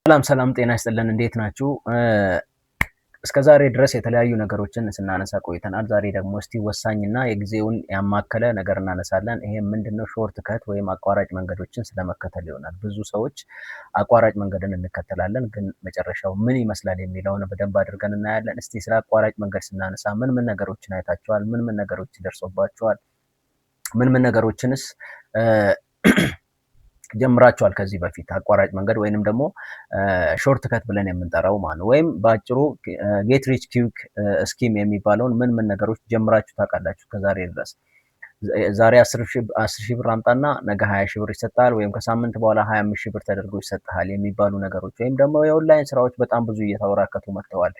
ሰላም ጤና ይስጥልን እንዴት ናችሁ? እስከዛሬ ድረስ የተለያዩ ነገሮችን ስናነሳ ቆይተናል። ዛሬ ደግሞ እስቲ ወሳኝና የጊዜውን ያማከለ ነገር እናነሳለን። ይሄ ምንድነው? ሾርት ከት ወይም አቋራጭ መንገዶችን ስለመከተል ይሆናል። ብዙ ሰዎች አቋራጭ መንገድን እንከተላለን፣ ግን መጨረሻው ምን ይመስላል የሚለውን በደንብ አድርገን እናያለን። እስቲ ስለ አቋራጭ መንገድ ስናነሳ ምን ነገሮችን አይታችኋል? ምን ነገሮች ደርሶባችኋል? ምን ነገሮችንስ ጀምራችኋል ከዚህ በፊት? አቋራጭ መንገድ ወይንም ደግሞ ሾርት ከት ብለን የምንጠራው ማለት ነው። ወይም በአጭሩ ጌት ሪች ኩዊክ ስኪም የሚባለውን ምን ነገሮች ጀምራችሁ ታውቃላችሁ ከዛሬ ድረስ? ዛሬ 10,000 ብር አምጣና ነገ 20,000 ብር ይሰጣል፣ ወይም ከሳምንት በኋላ 25,000 ብር ተደርጎ ይሰጣል የሚባሉ ነገሮች፣ ወይም ደግሞ የኦንላይን ስራዎች በጣም ብዙ እየተወራከቱ መጥተዋል።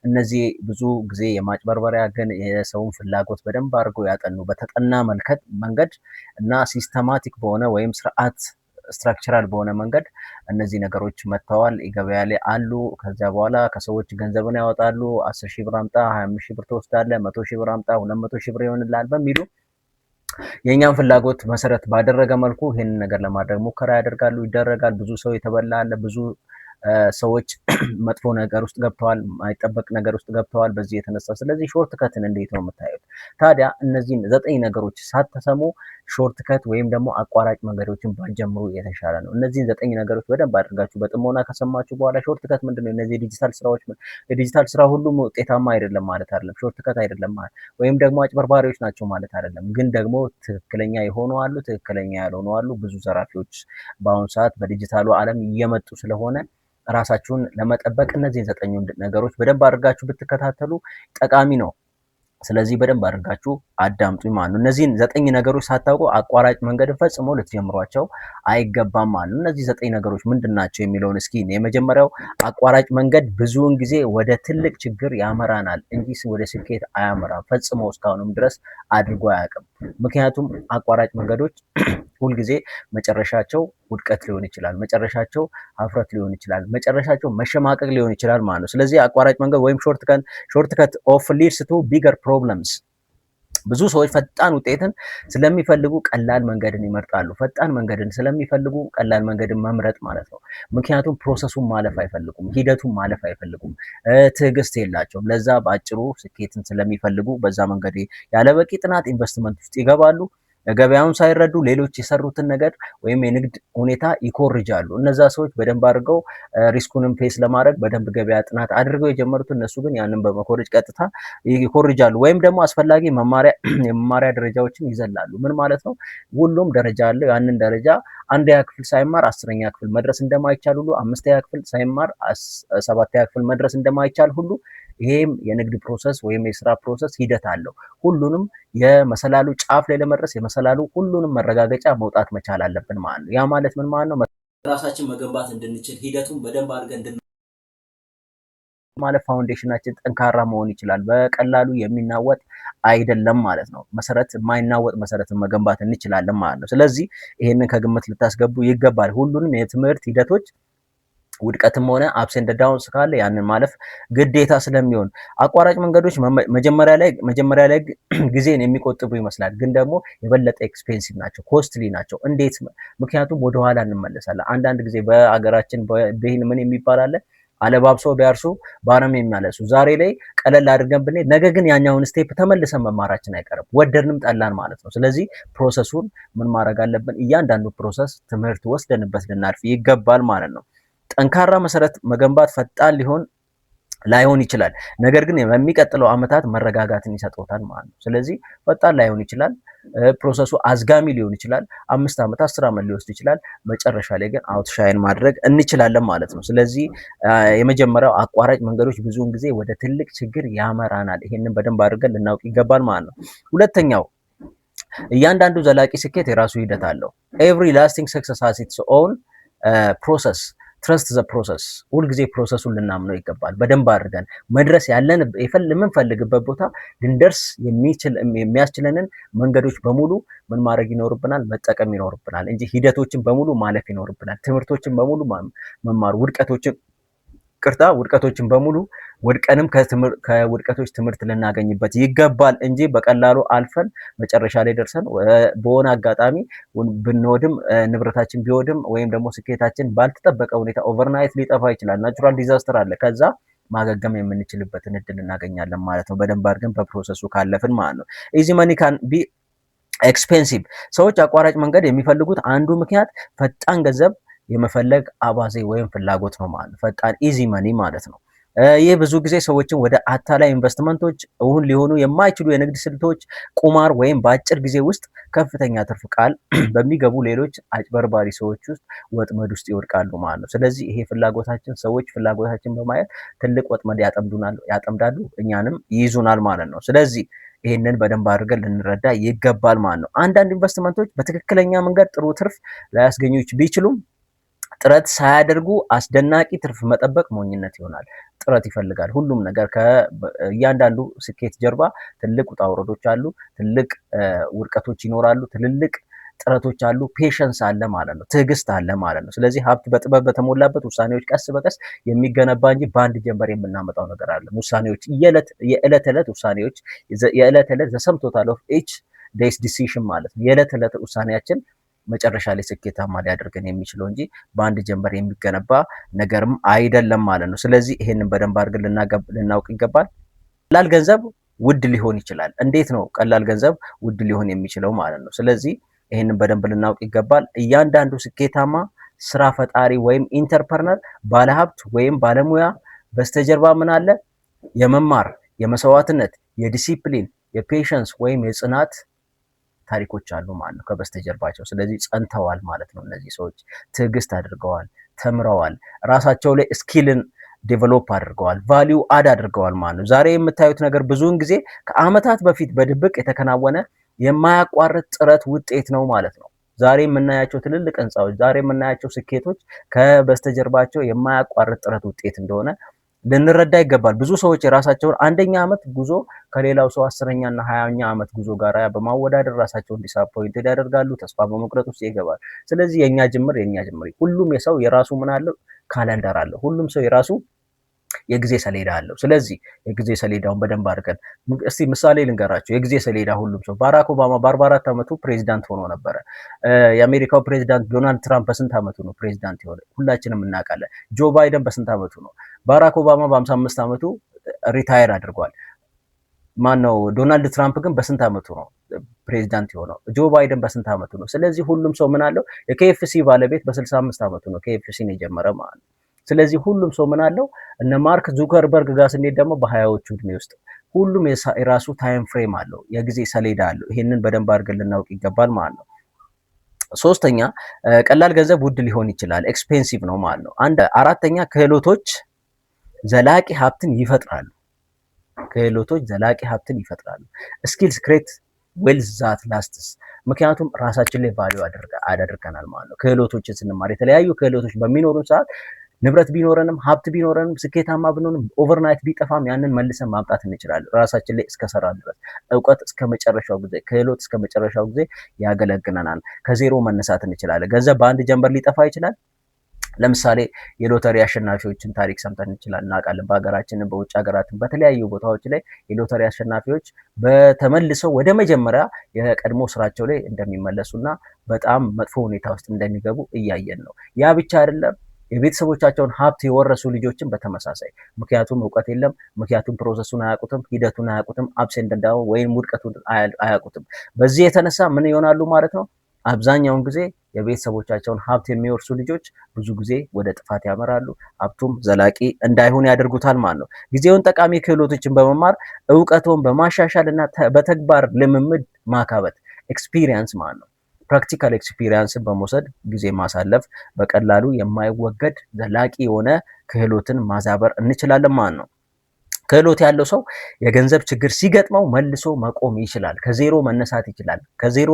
እነዚህ ብዙ ጊዜ የማጭበርበሪያ ግን የሰውን ፍላጎት በደንብ አድርገው ያጠኑ በተጠና መንገድ እና ሲስተማቲክ በሆነ ወይም ስርዓት ስትራክቸራል በሆነ መንገድ እነዚህ ነገሮች መጥተዋል። ገበያ ላይ አሉ። ከዚያ በኋላ ከሰዎች ገንዘብን ያወጣሉ። 10,000 ብር አምጣ 25,000 ብር ትወስዳለህ፣ 100,000 ብር አምጣ 200,000 ብር ይሆንልሃል በሚሉ የኛን ፍላጎት መሰረት ባደረገ መልኩ ይሄንን ነገር ለማድረግ ሙከራ ይደረጋል። ብዙ ሰው የተበላ አለ። ብዙ ሰዎች መጥፎ ነገር ውስጥ ገብተዋል፣ ማይጠበቅ ነገር ውስጥ ገብተዋል በዚህ የተነሳ። ስለዚህ ሾርት ከትን እንዴት ነው የምታዩት? ታዲያ እነዚህን 9 ነገሮች ሳትሰሙ ሾርት ከት ወይም ደግሞ አቋራጭ መንገዶችን ባትጀምሩ የተሻለ ነው። እነዚህን 9 ነገሮች በደንብ አድርጋችሁ በጥሞና ከሰማችሁ በኋላ ሾርት ከት ምንድነው? እነዚህ የዲጂታል ስራዎች የዲጂታል ስራ ሁሉም ውጤታማ አይደለም ማለት አይደለም። ሾርት ከት አይደለም ማለት ወይም ደግሞ አጭበርባሪዎች ናቸው ማለት አይደለም። ግን ደግሞ ትክክለኛ የሆኑ አሉ፣ ትክክለኛ ያልሆኑ አሉ። ብዙ ዘራፊዎች በአሁኑ ሰዓት በዲጂታሉ ዓለም እየመጡ ስለሆነ ራሳችሁን ለመጠበቅ እነዚህን 9 ነገሮች በደንብ አድርጋችሁ ብትከታተሉ ጠቃሚ ነው። ስለዚህ በደንብ አድርጋችሁ አዳምጡኝ ማለት ነው። እነዚህን 9 ነገሮች ሳታውቁ አቋራጭ መንገድ ፈጽሞ ልትጀምሯቸው አይገባም ማለት ነው። እነዚህ 9 ነገሮች ምንድናቸው የሚለውን እስኪ የመጀመሪያው አቋራጭ መንገድ ብዙውን ጊዜ ወደ ትልቅ ችግር ያመራናል እንጂ ወደ ስኬት አያመራም። ፈጽሞ እስካሁንም ድረስ አድርጎ አያውቅም። ምክንያቱም አቋራጭ መንገዶች ሁልጊዜ መጨረሻቸው ውድቀት ሊሆን ይችላል፣ መጨረሻቸው ሀፍረት ሊሆን ይችላል፣ መጨረሻቸው መሸማቀቅ ሊሆን ይችላል ማለት ነው። ስለዚህ አቋራጭ መንገድ ወይም ሾርት ከት ኦፍ ሊድስ ቱ ቢገር ፕሮብለምስ። ብዙ ሰዎች ፈጣን ውጤትን ስለሚፈልጉ ቀላል መንገድን ይመርጣሉ። ፈጣን መንገድን ስለሚፈልጉ ቀላል መንገድን መምረጥ ማለት ነው። ምክንያቱም ፕሮሰሱን ማለፍ አይፈልጉም፣ ሂደቱን ማለፍ አይፈልጉም፣ ትዕግስት የላቸውም። ለዛ በአጭሩ ስኬትን ስለሚፈልጉ በዛ መንገድ ያለ በቂ ጥናት ኢንቨስትመንት ውስጥ ይገባሉ። ገበያውን ሳይረዱ ሌሎች የሰሩትን ነገር ወይም የንግድ ሁኔታ ይኮርጃሉ። እነዛ ሰዎች በደንብ አድርገው ሪስኩንም ፌስ ለማድረግ በደንብ ገበያ ጥናት አድርገው የጀመሩት እነሱ ግን ያንን በመኮረጅ ቀጥታ ይኮርጃሉ። ወይም ደግሞ አስፈላጊ የመማሪያ ደረጃዎችን ይዘላሉ። ምን ማለት ነው? ሁሉም ደረጃ አለው። ያንን ደረጃ አንደኛ ክፍል ሳይማር 10ኛ ክፍል መድረስ እንደማይቻል ሁሉ 5ኛ ክፍል ሳይማር 7ኛ ክፍል መድረስ እንደማይቻል ሁሉ ይሄም የንግድ ፕሮሰስ ወይም የስራ ፕሮሰስ ሂደት አለው። ሁሉንም የመሰላሉ ጫፍ ላይ ለመድረስ የመሰላሉ ሁሉንም መረጋገጫ መውጣት መቻል አለብን ማለት ነው። ያ ማለት ምን ማለት ነው? ራሳችን መገንባት እንድንችል ሂደቱን በደንብ አድርገን ማለት ፋውንዴሽናችን ጠንካራ መሆን ይችላል። በቀላሉ የሚናወጥ አይደለም ማለት ነው። የማይናወጥ መሰረትን መገንባት እንችላለን ማለት ነው። ስለዚህ ይሄንን ከግምት ልታስገቡ ይገባል። ሁሉንም የትምህርት ሂደቶች ውድቀትም ሆነ አፕስ ኤንድ ዳውንስ ካለ ያንን ማለፍ ግዴታ ስለሚሆን አቋራጭ መንገዶች መጀመሪያ ላይ ጊዜን የሚቆጥቡ ይመስላል፣ ግን ደግሞ የበለጠ ኤክስፔንሲቭ ናቸው፣ ኮስትሊ ናቸው። እንዴት? ምክንያቱም ወደኋላ እንመለሳለን። አንዳንድ ጊዜ በአገራችን ብሂል ምን የሚባል አለ? አለባብሰው ቢያርሱ በአረም የሚያለሱ። ዛሬ ላይ ቀለል አድርገን ብንሄድ ነገ ግን ያኛውን ስቴፕ ተመልሰን መማራችን አይቀርም፣ ወደድንም ጠላን ማለት ነው። ስለዚህ ፕሮሰሱን ምን ማድረግ አለብን? እያንዳንዱ ፕሮሰስ ትምህርት ወስደንበት ልናልፍ ይገባል ማለት ነው። ጠንካራ መሰረት መገንባት ፈጣን ላይሆን ይችላል፣ ነገር ግን በሚቀጥለው ዓመታት መረጋጋትን ይሰጣል ማለት ነው። ስለዚህ ፈጣን ላይሆን ይችላል፣ ፕሮሰሱ አዝጋሚ ሊሆን ይችላል፣ 5 ዓመት 10 ዓመት ሊወስድ ይችላል። መጨረሻ ላይ ግን አውትሻይን ማድረግ እንችላለን ማለት ነው። ስለዚህ የመጀመሪያው አቋራጭ መንገዶች ብዙውን ጊዜ ወደ ትልቅ ችግር ያመራናል። ይሄንን በደንብ አድርገን ልናውቅ ይገባል ማለት ነው። ሁለተኛው እያንዳንዱ ዘላቂ ስኬት የራሱ ሂደት አለው። ኤቭሪ ላስቲንግ ሰክሰስ ሃዝ ኢትስ ኦውን ፕሮሰስ ትረስት ዘ ፕሮሰስ። ሁልጊዜ ፕሮሰሱን ልናምነው ይገባል። በደንብ አድርገን መድረስ የምንፈልግበት ቦታ ልንደርስ የሚያስችለንን መንገዶች በሙሉ ምን ማድረግ ይኖርብናል? መጠቀም ይኖርብናል እንጂ ሂደቶችን በሙሉ ማለፍ ይኖርብናል። ትምህርቶችን በሙሉ መማር፣ ውድቀቶችን በሙሉ ወድቀንም ከውድቀቶች ትምህርት ልናገኝበት ይገባል እንጂ በቀላሉ አልፈን መጨረሻ ላይ ደርሰን በሆነ አጋጣሚ ብንወድም ንብረታችን ቢወድም ወይም ደግሞ ስኬታችን ባልተጠበቀ ሁኔታ ኦቨርናይት ሊጠፋ ይችላል። ናቹራል ዲዛስተር አለ። ከዛ ማገገም የምንችልበትን እድል እናገኛለን ማለት ነው። በደንብ አድርገን በፕሮሰሱ ካለፍን ማለት ነው። ኢዚ መኒ ካን ቢ ኤክስፔንሲቭ። ሰዎች አቋራጭ መንገድ የሚፈልጉት አንዱ ምክንያት ፈጣን ገንዘብ የመፈለግ አባዜ ወይም ፍላጎት ነው ማለት ነው። ፈጣን ኢዚ መኒ ማለት ነው። ይህ ብዙ ጊዜ ሰዎችን ወደ አታላይ ኢንቨስትመንቶች፣ እውን ሊሆኑ የማይችሉ የንግድ ስልቶች፣ ቁማር ወይም በአጭር ጊዜ ውስጥ ከፍተኛ ትርፍ ቃል በሚገቡ ሌሎች አጭበርባሪ ሰዎች ውስጥ ወጥመድ ውስጥ ይወድቃሉ ማለት ነው። ስለዚህ ይሄ ሰዎች ፍላጎታችን በማየት ትልቅ ወጥመድ ያጠምዳሉ፣ እኛንም ይይዙናል ማለት ነው። ስለዚህ ይህንን በደንብ አድርገን ልንረዳ ይገባል ማለት ነው። አንዳንድ ኢንቨስትመንቶች በትክክለኛ መንገድ ጥሩ ትርፍ ላያስገኙ ቢችሉም ጥረት ሳያደርጉ አስደናቂ ትርፍ መጠበቅ ሞኝነት ይሆናል። ጥረት ይፈልጋል ሁሉም ነገር። ከእያንዳንዱ ስኬት ጀርባ ትልቅ ውጣ ውረዶች አሉ፣ ትልቅ ውድቀቶች ይኖራሉ፣ ትልልቅ ጥረቶች አሉ፣ ፔሸንስ አለ ማለት ነው፣ ትዕግስት አለ ማለት ነው። ስለዚህ ሀብት በጥበብ በተሞላበት ውሳኔዎች ቀስ በቀስ የሚገነባ እንጂ በአንድ ጀንበር የምናመጣው ነገር አለ። ውሳኔዎች የዕለት ዕለት ውሳኔዎች የዕለት ዕለት ዘ ሰም ቶታል ኦፍ ኢች ዴይስ ዲሲሽን ማለት ነው። የዕለት ዕለት ውሳኔያችን መጨረሻ ላይ ስኬታማ ሊያደርገን የሚችለው እንጂ በአንድ ጀንበር የሚገነባ ነገርም አይደለም ማለት ነው። ስለዚህ ይሄንን በደንብ አድርገን ልናውቅ ይገባል። ቀላል ገንዘብ ውድ ሊሆን ይችላል። እንዴት ነው ቀላል ገንዘብ ውድ ሊሆን የሚችለው ማለት ነው? ስለዚህ ይሄንን በደንብ ልናውቅ ይገባል። እያንዳንዱ ስኬታማ ስራ ፈጣሪ ወይም ኢንተርፕረነር ባለሀብት ወይም ባለሙያ በስተጀርባ ምን አለ? የመማር፣ የመስዋዕትነት፣ የዲሲፕሊን፣ የፔሸንስ ወይም የጽናት ታሪኮች አሉ ማለት ነው ከበስተጀርባቸው። ስለዚህ ጸንተዋል ማለት ነው። እነዚህ ሰዎች ትዕግስት አድርገዋል፣ ተምረዋል፣ ራሳቸው ላይ ስኪልን ዴቨሎፕ አድርገዋል፣ ቫሊዩ አድ አድርገዋል ማለት ነው። ዛሬ የምታዩት ነገር ብዙውን ጊዜ ከአመታት በፊት በድብቅ የተከናወነ የማያቋርጥ ጥረት ውጤት ነው ማለት ነው። ዛሬ የምናያቸው ትልልቅ ህንፃዎች፣ ዛሬ የምናያቸው ስኬቶች ከበስተጀርባቸው የማያቋርጥ ጥረት ውጤት እንደሆነ ልንረዳ ይገባል። ብዙ ሰዎች የራሳቸውን አንደኛ ዓመት ጉዞ ከሌላው ሰው 10ኛ እና 20ኛ ዓመት ጉዞ ጋር በማወዳደር ራሳቸውን ዲስአፖይንትድ ያደርጋሉ፣ ተስፋ በመቁረጥ ውስጥ ይገባል። ስለዚህ የኛ ጅምር ሁሉም የሰው የራሱ ምን አለው? ካላንደር አለው። ሁሉም ሰው የራሱ የጊዜ ሰሌዳ አለው። ስለዚህ የጊዜ ሰሌዳውን በደንብ አድርገን እስቲ ምሳሌ ልንገራቸው። የጊዜ ሰሌዳ ሁሉም ሰው ባራክ ኦባማ በ44 ዓመቱ ፕሬዚዳንት ሆኖ ነበረ። የአሜሪካው ፕሬዚዳንት ዶናልድ ትራምፕ በስንት ዓመቱ ነው ፕሬዚዳንት የሆነ? ሁላችንም እናውቃለን። ጆ ባይደን በስንት ዓመቱ ነው? ባራክ ኦባማ በ55 ዓመቱ ሪታየር አድርጓል። ማነው? ዶናልድ ትራምፕ ግን በስንት ዓመቱ ነው ፕሬዚዳንት የሆነው? ጆ ባይደን በስንት ዓመቱ ነው? ስለዚህ ሁሉም ሰው ምን አለው? የኬኤፍሲ ባለቤት በ65 ዓመቱ ነው ኬኤፍሲን የጀመረ ማለት ነው። ስለዚህ ሁሉም ሰው ምን አለው? እነ ማርክ ዙከርበርግ ጋር ስንሄድ ደግሞ በሀያዎቹ እድሜ ውስጥ ሁሉም የራሱ ታይም ፍሬም አለው፣ የጊዜ ሰሌዳ አለው። ይሄንን በደንብ አድርገን ልናውቅ ይገባል ማለት ነው። ሶስተኛ ቀላል ገንዘብ ውድ ሊሆን ይችላል፣ ኤክስፔንሲቭ ነው ማለት ነው። አራተኛ ክህሎቶች ዘላቂ ሀብትን ይፈጥራሉ። ክህሎቶች ዘላቂ ሀብትን ይፈጥራሉ። ስኪልስ ክሬት ዌልዝ ዛት ላስትስ። ምክንያቱም ራሳችን ላይ ቫልዩ አድርገናል ማለት ነው። ክህሎቶችን ስንማር የተለያዩ ክህሎቶች በሚኖሩን ሰዓት ንብረት ቢኖረንም ሀብት ቢኖረንም ስኬታማ ብንሆንም ኦቨርናይት ቢጠፋም ያንን መልሰን ማምጣት እንችላለን ራሳችን ላይ እስከሰራ ድረስ። እውቀት እስከ መጨረሻው ጊዜ፣ ክህሎት እስከ መጨረሻው ጊዜ ያገለግለናል። ከዜሮ መነሳት እንችላለን። ገንዘብ በአንድ ጀንበር ሊጠፋ ይችላል። ለምሳሌ የሎተሪ አሸናፊዎችን ታሪክ ሰምተን እናውቃለን። በሀገራችን በውጭ ሀገራትን በተለያዩ ቦታዎች ላይ የሎተሪ አሸናፊዎች በተመልሰው ወደ መጀመሪያ የቀድሞ ስራቸው ላይ እንደሚመለሱና በጣም መጥፎ ሁኔታ ውስጥ እንደሚገቡ እያየን ነው። ያ ብቻ አይደለም፣ የቤተሰቦቻቸውን ሀብት የወረሱ ልጆችን በተመሳሳይ። ምክንያቱም እውቀት የለም፣ ምክንያቱም ፕሮሰሱን አያውቁትም፣ ሂደቱን አያውቁትም፣ አፕስ ኤንድ ዳውን ወይም ውድቀቱን አያውቁትም። በዚህ የተነሳ ምን ይሆናሉ ማለት ነው? አብዛኛውን ጊዜ የቤተሰቦቻቸውን ሀብት የሚወርሱ ልጆች ብዙ ጊዜ ወደ ጥፋት ያመራሉ። ሀብቱም ዘላቂ እንዳይሆን ያደርጉታል ማለት ነው። ጊዜውን ጠቃሚ ክህሎቶችን በመማር እውቀቱን በማሻሻል እና በተግባር ልምምድ ማካበት ኤክስፒሪየንስ ማለት ነው። ፕራክቲካል ኤክስፒሪየንስን በመውሰድ ጊዜ ማሳለፍ በቀላሉ የማይወገድ ዘላቂ የሆነ ክህሎትን ማዛበር እንችላለን ማለት ነው። ክህሎት ያለው ሰው የገንዘብ ችግር ሲገጥመው መልሶ መቆም ይችላል። ከዜሮ መነሳት ይችላል። ከዜሮ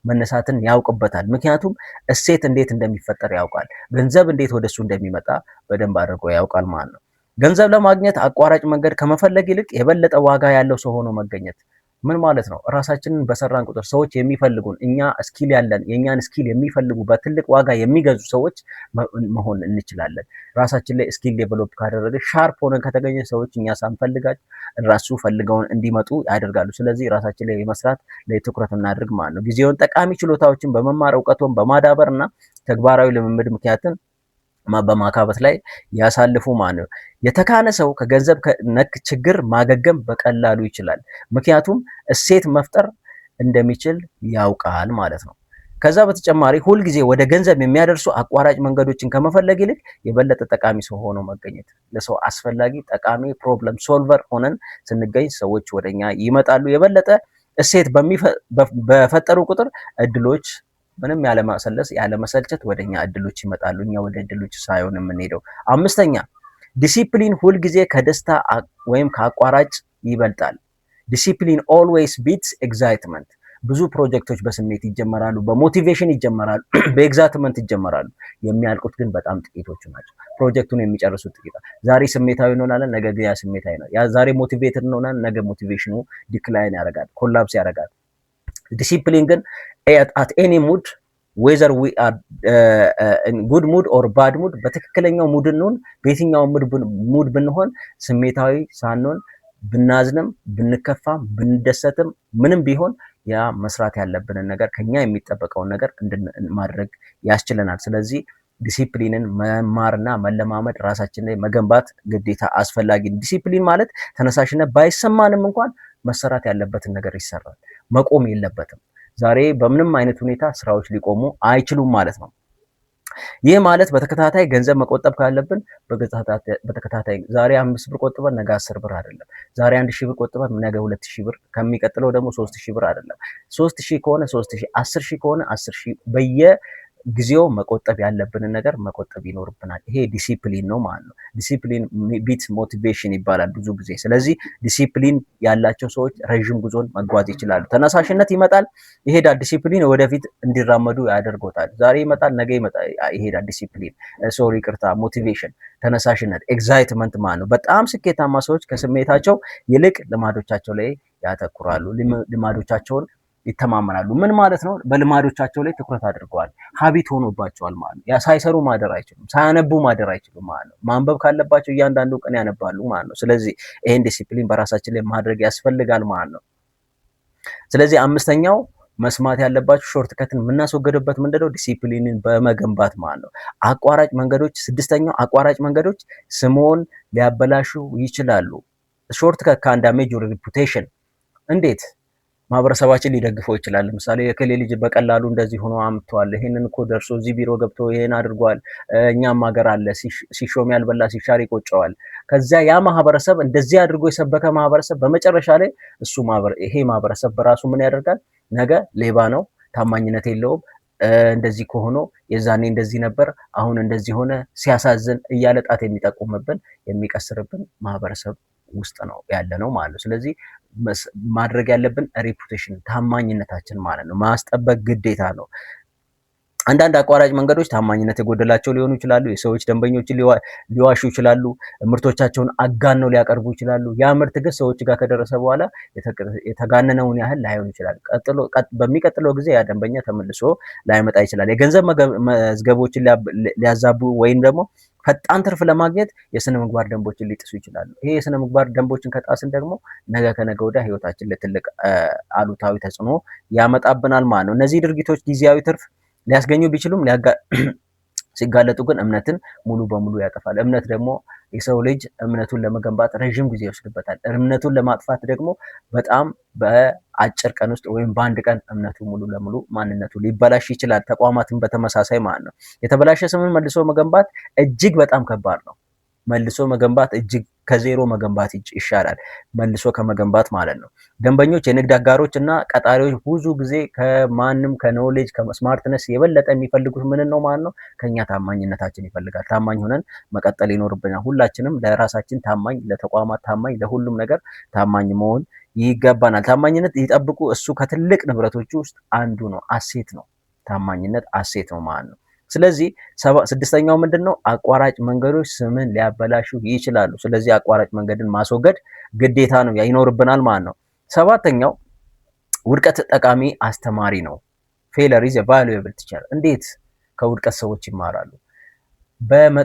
መነሳትን ያውቅበታል። ምክንያቱም እሴት እንዴት እንደሚፈጠር ያውቃል። ገንዘብ እንዴት ወደሱ እንደሚመጣ በደንብ አድርጎ ያውቃል ማለት ነው። ገንዘብ ለማግኘት አቋራጭ መንገድ ከመፈለግ ይልቅ የበለጠ ዋጋ ያለው ሰው ሆኖ መገኘት ምን ማለት ነው? ራሳችንን በሰራን ቁጥር ሰዎች የሚፈልጉን እኛ ስኪል ያለን የእኛን ስኪል የሚፈልጉ በትልቅ ዋጋ የሚገዙ ሰዎች መሆን እንችላለን። ራሳችን ላይ ስኪል ዴቨሎፕ ካደረገ ሻርፕ ሆነን ከተገኘ ሰዎች እኛ ሳንፈልጋቸው ራሱ ፈልገውን እንዲመጡ ያደርጋሉ። ስለዚህ ራሳችን ላይ የመስራት ላይ ትኩረት እናድርግ ማለት ነው። ጊዜውን ጠቃሚ ችሎታዎችን በመማር እውቀቱን በማዳበር እና ተግባራዊ ልምምድ ምክንያትን በማካበት ላይ ያሳልፉ ማለት ነው። የተካነ ሰው ከገንዘብ ነክ ችግር ማገገም በቀላሉ ይችላል። ምክንያቱም እሴት መፍጠር እንደሚችል ያውቃል ማለት ነው። ከዛ በተጨማሪ ሁልጊዜ ወደ ገንዘብ የሚያደርሱ አቋራጭ መንገዶችን ከመፈለግ ይልቅ የበለጠ ጠቃሚ ሰው ሆኖ መገኘት፣ ለሰው አስፈላጊ ጠቃሚ ፕሮብለም ሶልቨር ሆነን ስንገኝ ሰዎች ወደኛ ይመጣሉ። የበለጠ እሴት በፈጠሩ ቁጥር እድሎች ምንም ያለማሰለስ ያለመሰልቸት ወደኛ እድሎች ይመጣሉ። እኛ ወደ እድሎች ሳይሆን የምንሄደው። አምስተኛ ዲሲፕሊን ሁልጊዜ ከደስታ ወይም ከአቋራጭ ይበልጣል። ዲሲፕሊን ኦልዌይስ ቢትስ ኤግዛይትመንት። ብዙ ፕሮጀክቶች በስሜት ይጀመራሉ፣ በሞቲቬሽን ይጀመራሉ፣ በኤግዛይትመንት ይጀመራሉ። የሚያልቁት ግን በጣም ጥቂቶቹ ናቸው። ፕሮጀክቱን የሚጨርሱት ጥቂት። ዛሬ ስሜታዊ እንሆናለን፣ ነገ ያ ስሜታዊ ነው። ዛሬ ሞቲቬትድ እንሆናለን፣ ነገ ሞቲቬሽኑ ዲክላይን ያደርጋል፣ ኮላፕስ ያደርጋል። ዲሲፕሊን ግን at any mood whether we are in good mood or bad mood በትክክለኛው ሙድ እንሆን በየትኛው ሙድ ብንሆን ስሜታዊ ሳንሆን ብናዝንም ብንከፋም ብንደሰትም ምንም ቢሆን ያ መስራት ያለብንን ነገር ከኛ የሚጠበቀውን ነገር ማድረግ ያስችለናል። ስለዚህ ዲሲፕሊንን መማርና መለማመድ ራሳችን ላይ መገንባት ግዴታ አስፈላጊ። ዲሲፕሊን ማለት ተነሳሽነት ባይሰማንም እንኳን መሰራት ያለበትን ነገር ይሰራል፣ መቆም የለበትም። ዛሬ በምንም አይነት ሁኔታ ስራዎች ሊቆሙ አይችሉም ማለት ነው። ይህ ማለት በተከታታይ ገንዘብ መቆጠብ ካለብን በተከታታይ ዛሬ 5 ብር ቆጥበን ነገ 10 ብር አይደለም። ዛሬ 1000 ብር ቆጥበን ነገ 2000 ብር፣ ከሚቀጥለው ደግሞ 3000 ብር አይደለም። 3000 ከሆነ 3000፣ 10000 ከሆነ 10000 በየጊዜው መቆጠብ ያለብንን ነገር መቆጠብ ይኖርብናል። ይሄ ዲሲፕሊን ነው ማለት ነው። ዲሲፕሊን ቢትስ ሞቲቬሽን ይባላል ብዙ ጊዜ። ስለዚህ ዲሲፕሊን ያላቸው ሰዎች ረዥም ጉዞን መጓዝ ይችላሉ። ተነሳሽነት ይመጣል ይሄዳል። ዲሲፕሊን ወደፊት እንዲራመዱ ያደርጎታል። ዛሬ ይመጣል ነገ ይሄዳል። ዲሲፕሊን ሞቲቬሽን፣ ተነሳሽነት፣ ኤግዛይትመንት ማለት ነው። በጣም ስኬታማ ሰዎች ከስሜታቸው ይልቅ ልማዶቻቸው ላይ ያተኩራሉ። ልማዶቻቸውን ይተማመናሉ። ምን ማለት ነው? በልማዶቻቸው ላይ ትኩረት አድርገዋል። ሀቢት ሆኖባቸዋል ማለት ነው። ያ ሳይሰሩ ማደር አይችሉም፣ ሳያነቡ ማደር አይችሉም ማለት ነው። ማንበብ ካለባቸው እያንዳንዱ ቀን ያነባሉ ማለት ነው። ስለዚህ ይሄን ዲሲፕሊን በራሳችን ላይ ማድረግ ያስፈልጋል ማለት ነው። ስለዚህ አምስተኛው መስማት ያለባችሁ ሾርት ከትን የምናስወገድበት ምንድነው? ዲሲፕሊንን በመገንባት ማለት ነው። አቋራጭ መንገዶች፣ ስድስተኛው አቋራጭ መንገዶች ስምዎን ሊያበላሹ ይችላሉ። ሾርት ከት ካን ዳሜጅ ዮር ሪፑቴሽን። እንዴት? ማህበረሰባችን ሊደግፈው ይችላል። ለምሳሌ የከሌ ልጅ በቀላሉ እንደዚህ ሆኖ አምጥቷል፣ ይሄንን እኮ ደርሶ እዚህ ቢሮ ገብቶ ይሄን አድርጓል፣ እኛም ሀገር አለ ሲሾም ያልበላ ሲሻር ይቆጨዋል። ከዚያ ያ ማህበረሰብ እንደዚህ አድርጎ የሰበከ ማህበረሰብ በመጨረሻ ላይ ይሄ ማህበረሰብ በራሱ ምን ያደርጋል? ነገ ሌባ ነው፣ ታማኝነት የለውም፣ እንደዚህ ከሆነ የዛኔ እንደዚህ ነበር፣ አሁን እንደዚህ ሆነ፣ ሲያሳዝን እያለ ጣት የሚጠቁምብን የሚቀስርብን ማህበረሰብ ውስጥ ነው ያለ ነው ማለት ነው። ስለዚህ ማድረግ ያለብን ሬፑቴሽን ታማኝነታችን ማለት ነው ማስጠበቅ ግዴታ ነው። አንዳንድ አቋራጭ መንገዶች ታማኝነት የጎደላቸው ሊሆኑ ይችላሉ። የሰዎች ደንበኞችን ሊዋሹ ይችላሉ። ምርቶቻቸውን አጋነው ሊያቀርቡ ይችላሉ። ያ ምርት ግን ሰዎች ጋር ከደረሰ በኋላ የተጋነነውን ያህል ላይሆን ይችላል። በሚቀጥለው ጊዜ ያ ደንበኛ ተመልሶ ላይመጣ ይችላል። የገንዘብ መዝገቦችን ሊያዛቡ ወይም ደግሞ ፈጣን ትርፍ ለማግኘት የስነ ምግባር ደንቦችን ሊጥሱ ይችላሉ። ይሄ የስነ ምግባር ደንቦችን ከጣስን ደግሞ ነገ ከነገ ወዲያ ህይወታችን ለትልቅ አሉታዊ ተጽዕኖ ያመጣብናል ማለት ነው። እነዚህ ድርጊቶች ጊዜያዊ ትርፍ ሊያስገኙ ቢችሉም ሲጋለጡ ግን እምነትን ሙሉ በሙሉ ያጠፋል። እምነት ደግሞ የሰው ልጅ እምነቱን ለመገንባት ረዥም ጊዜ ይወስድበታል። እምነቱን ለማጥፋት ደግሞ በጣም በአጭር ቀን ውስጥ ወይም በአንድ ቀን እምነቱ ሙሉ ለሙሉ ማንነቱ ሊበላሽ ይችላል። ተቋማትን በተመሳሳይ ማለት ነው። የተበላሸ ስምን መልሶ መገንባት እጅግ በጣም ከባድ ነው። መልሶ መገንባት እጅግ ከዜሮ መገንባት ይሻላል፣ መልሶ ከመገንባት ማለት ነው። ደንበኞች፣ የንግድ አጋሮች እና ቀጣሪዎች ብዙ ጊዜ ከማንም ከኖሌጅ ከስማርትነስ የበለጠ የሚፈልጉት ምን ነው ማለት ነው? ከኛ ታማኝነታችን ይፈልጋል። ታማኝ ሆነን መቀጠል ይኖርብናል። ሁላችንም ለራሳችን ታማኝ፣ ለተቋማት ታማኝ፣ ለሁሉም ነገር ታማኝ መሆን ይገባናል። ታማኝነት ይጠብቁ። እሱ ከትልቅ ንብረቶች ውስጥ አንዱ ነው። አሴት ነው። ታማኝነት አሴት ነው ማለት ነው። ስለዚህ ስድስተኛው ምንድነው? አቋራጭ መንገዶች ስምን ሊያበላሹ ይችላሉ። ስለዚህ አቋራጭ መንገድን ማስወገድ ግዴታ ነው ይኖርብናል ማለት ነው። ሰባተኛው ውድቀት ጠቃሚ አስተማሪ ነው። ፌለር ኢዝ ቫሉዌብል ቲቸር። እንዴት ከውድቀት ሰዎች ይማራሉ?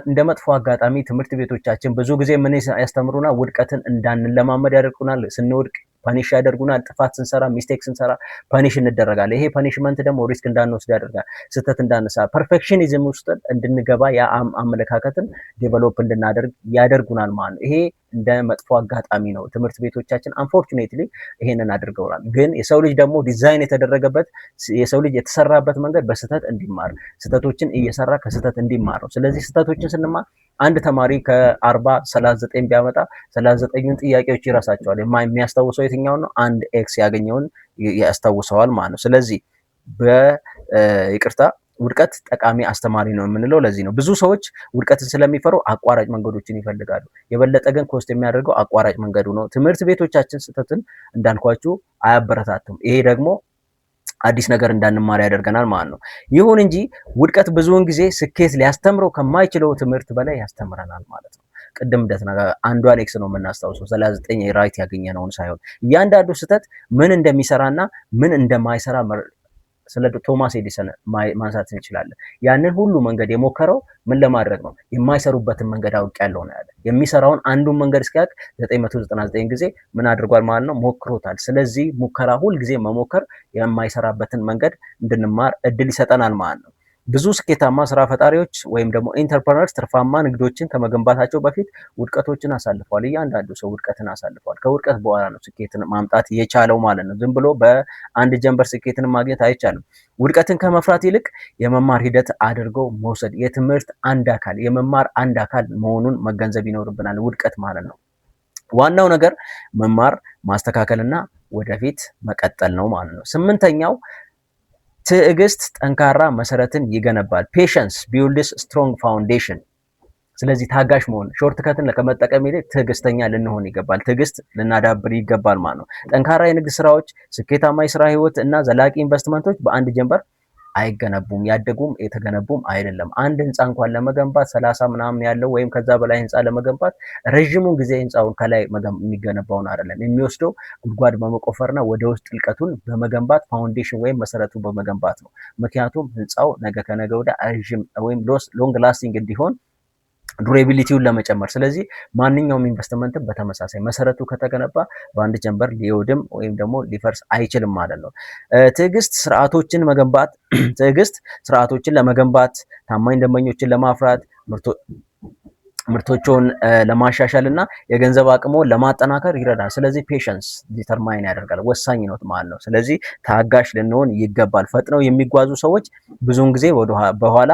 እንደ መጥፎ አጋጣሚ ትምህርት ቤቶቻችን ብዙ ጊዜ ምን ያስተምሩናል? ውድቀትን እንዳንለማመድ ያደርጉናል። ስንወድቅ ፓኒሽ ያደርጉናል። ጥፋት ስንሰራ፣ ሚስቴክ ስንሰራ ፓኒሽ እንደረጋለን። ይሄ ፓኒሽመንት ደግሞ ሪስክ እንዳንወስድ ያደርጋል። ስህተት እንዳንሰራ፣ ፐርፌክሽኒዝም ውስጥ እንድንገባ ያ አመለካከትን ዴቨሎፕ እንድናደርግ ያደርጉናል ማለት ነው። ይሄ እንደ መጥፎ አጋጣሚ ነው። ትምህርት ቤቶቻችን አንፎርቹኔትሊ ይሄንን አድርገውናል። ግን የሰው ልጅ ደግሞ ዲዛይን የተደረገበት የሰው ልጅ የተሰራበት መንገድ በስህተት እንዲማር፣ ስህተቶችን እየሰራ ከስህተት እንዲማር ነው። ስለዚህ ስህተቶችን ስንማር አንድ ተማሪ ከ40 39 ቢያመጣ 39ን ጥያቄዎች ይረሳቸዋል። የሚያስታውሰው የትኛውን ነው? አንድ ኤክስ ያገኘውን ያስታውሰዋል ማለት ነው። ስለዚህ በይቅርታ ውድቀት ጠቃሚ አስተማሪ ነው የምንለው ለዚህ ነው። ብዙ ሰዎች ውድቀትን ስለሚፈሩ አቋራጭ መንገዶችን ይፈልጋሉ። የበለጠ ግን ኮስት የሚያደርገው አቋራጭ መንገዱ ነው። ትምህርት ቤቶቻችን ስህተትን እንዳልኳችሁ አያበረታቱም። ይሄ ደግሞ አዲስ ነገር እንዳንማር ያደርገናል ማለት ነው። ይሁን እንጂ ውድቀት ብዙውን ጊዜ ስኬት ሊያስተምረው ከማይችለው ትምህርት በላይ ያስተምረናል ማለት ነው። ቅድም አንዷን ኤክስ ነው የምናስታውሰው 39 ራይት ያገኘነውን ሳይሆን እያንዳንዱ ስህተት ምን እንደሚሰራና ምን እንደማይሰራ ስለ ቶማስ ኤዲሰን ማንሳት እንችላለን። ያንን ሁሉ መንገድ የሞከረው ምን ለማድረግ ነው? የማይሰሩበትን መንገድ አውቄያለሁ ነው ያለ። የሚሰራውን አንዱን መንገድ እስኪያውቅ 999 ጊዜ ምን አድርጓል ማለት ነው? ሞክሮታል። ስለዚህ ሙከራ ሁል ጊዜ መሞከር የማይሰራበትን መንገድ እንድንማር እድል ይሰጠናል ማለት ነው። ብዙ ስኬታማ ስራ ፈጣሪዎች ወይም ደግሞ ኢንተርፕረነርስ ትርፋማ ንግዶችን ከመገንባታቸው በፊት ውድቀቶችን አሳልፈዋል። እያንዳንዱ ሰው ውድቀትን አሳልፈዋል። ከውድቀት በኋላ ነው ስኬትን ማምጣት የቻለው ማለት ነው። ዝም ብሎ በአንድ ጀንበር ስኬትን ማግኘት አይቻልም። ውድቀትን ከመፍራት ይልቅ የመማር ሂደት አድርገው መውሰድ የትምህርት አንድ አካል የመማር አንድ አካል መሆኑን መገንዘብ ይኖርብናል። ውድቀት ማለት ነው። ዋናው ነገር መማር ማስተካከልና ወደፊት መቀጠል ነው ማለት ነው። ስምንተኛው ትዕግስት ጠንካራ መሰረትን ይገነባል። ፔሸንስ ቢልድስ ስትሮንግ ፋውንዴሽን። ስለዚህ ታጋሽ መሆን ሾርት ከትን ከመጠቀም ይልቅ ትዕግስተኛ ልንሆን ይገባል። ትዕግስት ልናዳብር ይገባል ማለት ነው። ጠንካራ የንግድ ስራዎች፣ ስኬታማ የስራ ህይወት እና ዘላቂ ኢንቨስትመንቶች በአንድ ጀንበር አይገነቡም። ያደጉም የተገነቡም አይደለም። አንድ ህንፃ እንኳን ለመገንባት 30 ምናምን ያለው ወይም ከዛ በላይ ህንፃ ለመገንባት ረዥሙን ጊዜ ህንፃውን ከላይ የሚገነባውን አይደለም የሚወስደው ጉድጓድ በመቆፈርና ወደ ውስጥ ጥልቀቱን በመገንባት ፋውንዴሽን ወይም መሰረቱ በመገንባት ነው። ምክንያቱም ህንፃው ነገ ከነገ ወዲያ ረዥም ወይም ሎንግ ላስቲንግ እንዲሆን ዱሬቢሊቲውን ለመጨመር። ስለዚህ ማንኛውም ኢንቨስትመንትን በተመሳሳይ መሰረቱ ከተገነባ በአንድ ጀንበር ሊወድም ወይም ደግሞ ሊፈርስ አይችልም ማለት ነው። ትዕግስት ስርዓቶችን ለመገንባት፣ ታማኝ ደንበኞችን ለማፍራት፣ ምርቶችን ለማሻሻል እና የገንዘብ አቅሞን ለማጠናከር ይረዳል። ስለዚህ ፔሸንስ ዲተርማይን ያደርጋል፣ ወሳኝ ነው ማለት ነው። ስለዚህ ታጋሽ ልንሆን ይገባል። ፈጥነው የሚጓዙ ሰዎች ብዙውን ጊዜ በኋላ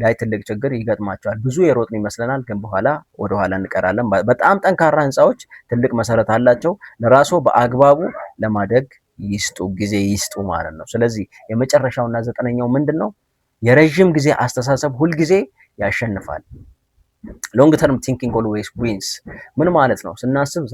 ላይ ትልቅ ችግር ይገጥማቸዋል። ብዙ የሮጥን ይመስለናል፣ ግን በኋላ ወደኋላ እንቀራለን። በጣም ጠንካራ ህንፃዎች ትልቅ መሰረት አላቸው። ለራስዎ በአግባቡ ለማደግ ጊዜ ይስጡ ማለት ነው። ስለዚህ የመጨረሻውና 9ኛው ምንድን ነው? የረዥም ጊዜ አስተሳሰብ ሁልጊዜ ያሸንፋል። ሎንግ ተርም ቲንኪንግ ኦልዌይስ ዊንስ። ምን ማለት ነው? ስናስብ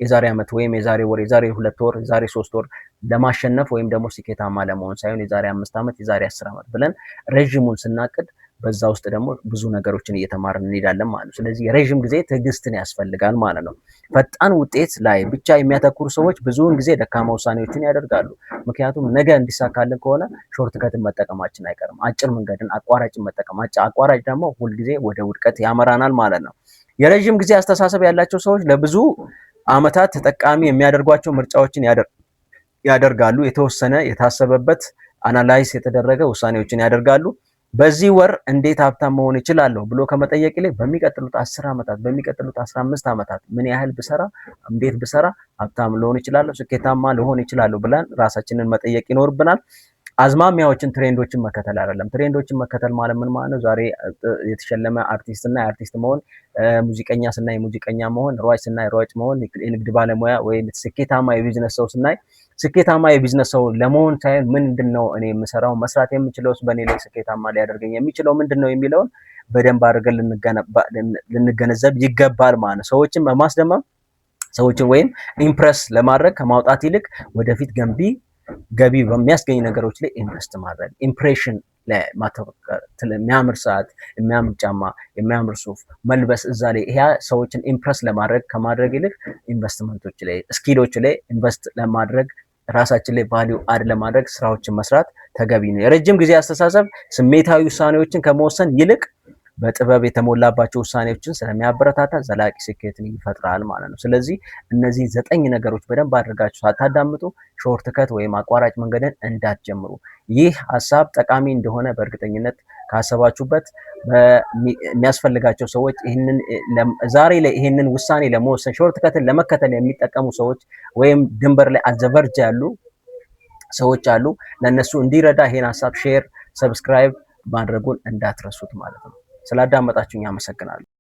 የዛሬ ዓመት ወይም የዛሬ ወር፣ የዛሬ 2 ወር፣ የዛሬ 3 ወር ለማሸነፍ ወይም ደግሞ ስኬታማ ለመሆን ሳይሆን የዛሬ 5 ዓመት፣ የዛሬ 10 ዓመት ብለን ረዥሙን ስናቅድ በዛ ውስጥ ደግሞ ብዙ ነገሮችን እየተማርን እንሄዳለን ማለት ነው። ስለዚህ የረዥም ጊዜ ትዕግስትን ያስፈልጋል ማለት ነው። ፈጣን ውጤት ላይ ብቻ የሚያተኩሩ ሰዎች ብዙውን ጊዜ ደካማ ውሳኔዎችን ያደርጋሉ። ምክንያቱም ነገ እንዲሳካልን ከሆነ ሾርት ከትን መጠቀማችን አይቀርም። አጭር መንገድን አቋራጭን መጠቀም፣ አቋራጭ ደግሞ ሁልጊዜ ወደ ውድቀት ያመራናል ማለት ነው። የረዥም ጊዜ አስተሳሰብ ያላቸው ሰዎች ለብዙ ዓመታት ተጠቃሚ የሚያደርጓቸው ምርጫዎችን ያደርጋሉ። የተወሰነ የታሰበበት አናላይዝ የተደረገ ውሳኔዎችን ያደርጋሉ። በዚህ ወር እንዴት ሀብታም መሆን እችላለሁ ብሎ ከመጠየቅ ይልቅ በሚቀጥሉት 10 ዓመታት በሚቀጥሉት 15 ዓመታት ምን ያህል ብሰራ እንዴት ብሰራ ሀብታም ልሆን እችላለሁ፣ ስኬታማ ልሆን እችላለሁ ብለን ራሳችንን መጠየቅ ይኖርብናል። አዝማሚያዎችን ትሬንዶችን መከተል አይደለም። ትሬንዶችን መከተል ማለት ምን ማለት ነው? ዛሬ የተሸለመ አርቲስት እና የአርቲስት መሆን፣ ሙዚቀኛ ስናይ የሙዚቀኛ መሆን፣ ሯጭ ስናይ ሯጭ መሆን፣ የንግድ ባለሙያ ወይም ስኬታማ የቢዝነስ ሰው ስናይ ስኬታማ የቢዝነስ ሰው ለመሆን ሳይሆን ምንድነው እኔ የምሰራው መስራት የምችለውስ በእኔ ላይ ስኬታማ ሊያደርገኝ የሚችለው ምንድነው የሚለውን በደንብ አድርገን ልንገነዘብ ይገባል ማለት ነው። ሰዎችን በማስደመም ሰዎችን ወይም ኢምፕረስ ለማድረግ ከማውጣት ይልቅ ወደፊት ገቢ በሚያስገኝ ነገሮች ላይ ኢንቨስት ማድረግ፣ ኢምፕሬሽን ለማተኮር፣ የሚያምር ሰዓት፣ የሚያምር ጫማ፣ የሚያምር ሱፍ መልበስ እዛ ላይ ይሄ ሰዎችን ኢምፕረስ ለማድረግ ከማድረግ ይልቅ ኢንቨስትመንቶች ላይ ስኪሎች ላይ ኢንቨስት ለማድረግ ራሳችን ላይ ቫልዩ አድ ለማድረግ ስራዎችን መስራት ተገቢ ነው። የረጅም ጊዜ አስተሳሰብ ስሜታዊ ውሳኔዎችን ከመወሰን ይልቅ በጥበብ የተሞላባቸው ውሳኔዎችን ስለሚያበረታታ ዘላቂ ስኬትን ይፈጥራል ማለት ነው። ስለዚህ እነዚህ 9 ነገሮች በደንብ አድርጋችሁ ሳታዳምጡ ሾርት ከት ወይም አቋራጭ መንገድን እንዳትጀምሩ። ይህ ሀሳብ ጠቃሚ እንደሆነ በእርግጠኝነት ካሰባችሁበት የሚያስፈልጋቸው ሰዎች ዛሬ ላይ ይህንን ውሳኔ ለመወሰን ሾርት ከትን ለመከተል የሚጠቀሙ ሰዎች ወይም ድንበር ላይ አዘቨርጅ ያሉ ሰዎች አሉ። ለእነሱ እንዲረዳ ይሄን ሀሳብ ሼር፣ ሰብስክራይብ ማድረጉን እንዳትረሱት ማለት ነው። ስላዳመጣችሁኝ አመሰግናለሁ።